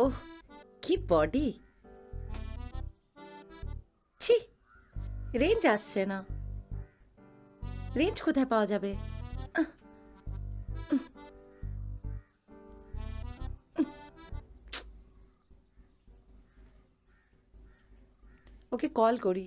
ওহ, কি বডি! ছি, রেঞ্জ আসছে না। রেঞ্জ কোথায় পাওয়া যাবে? ওকে কল করি।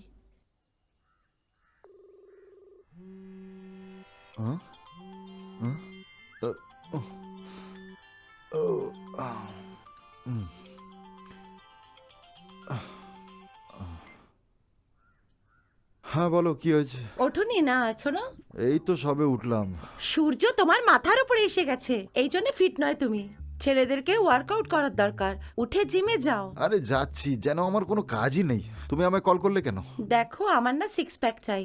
হ্যাঁ বলো, কি হয়েছে? ওঠোনি না এখনো? এই তো সবে উঠলাম। সূর্য তোমার মাথার উপরে এসে গেছে, এই জন্য ফিট নয় তুমি। ছেলেদেরকে ওয়ার্কআউট করার দরকার, উঠে জিমে যাও। আরে যাচ্ছি, যেন আমার কোনো কাজই নেই। তুমি আমায় কল করলে কেন? দেখো, আমার না সিক্স প্যাক চাই।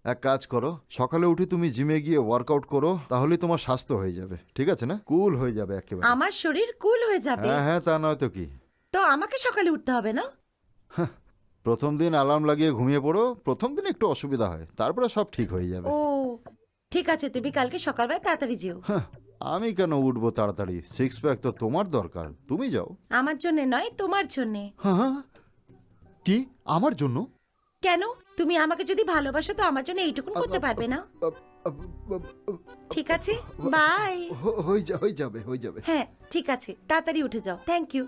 এক কাজ করো, সকালে উঠে তুমি জিমে গিয়ে ওয়ার্কআউট করো, তাহলেই তোমার স্বাস্থ্য হয়ে যাবে, ঠিক আছে না? কুল হয়ে যাবে একেবারে। আমার শরীর কুল হয়ে যাবে। হ্যাঁ হ্যাঁ, তা নয় তো কি। তো আমাকে সকালে উঠতে হবে না? প্রথম দিন অ্যালার্ম লাগিয়ে ঘুমিয়ে পড়ো, প্রথম দিন একটু অসুবিধা হয়, তারপরে সব ঠিক হয়ে যাবে। ও ঠিক আছে, তুমি কালকে সকালবেলা তাড়াতাড়ি যেও। আমি কেন উঠবো তাড়াতাড়ি? সিক্স প্যাক তো তোমার দরকার, তুমি যাও। আমার জন্য নয়, তোমার জন্য। হ্যাঁ, কি আমার জন্য? কেন? তুমি আমাকে যদি ভালোবাসো তো আমার জন্য এইটুকুন করতে পারবে না? ঠিক আছে, বাই। হয়ে যাবে, হয়ে যাবে। হ্যাঁ ঠিক আছে, তাড়াতাড়ি উঠে যাও। Thank you.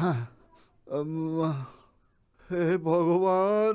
হ্যাঁ, হে ভগবান।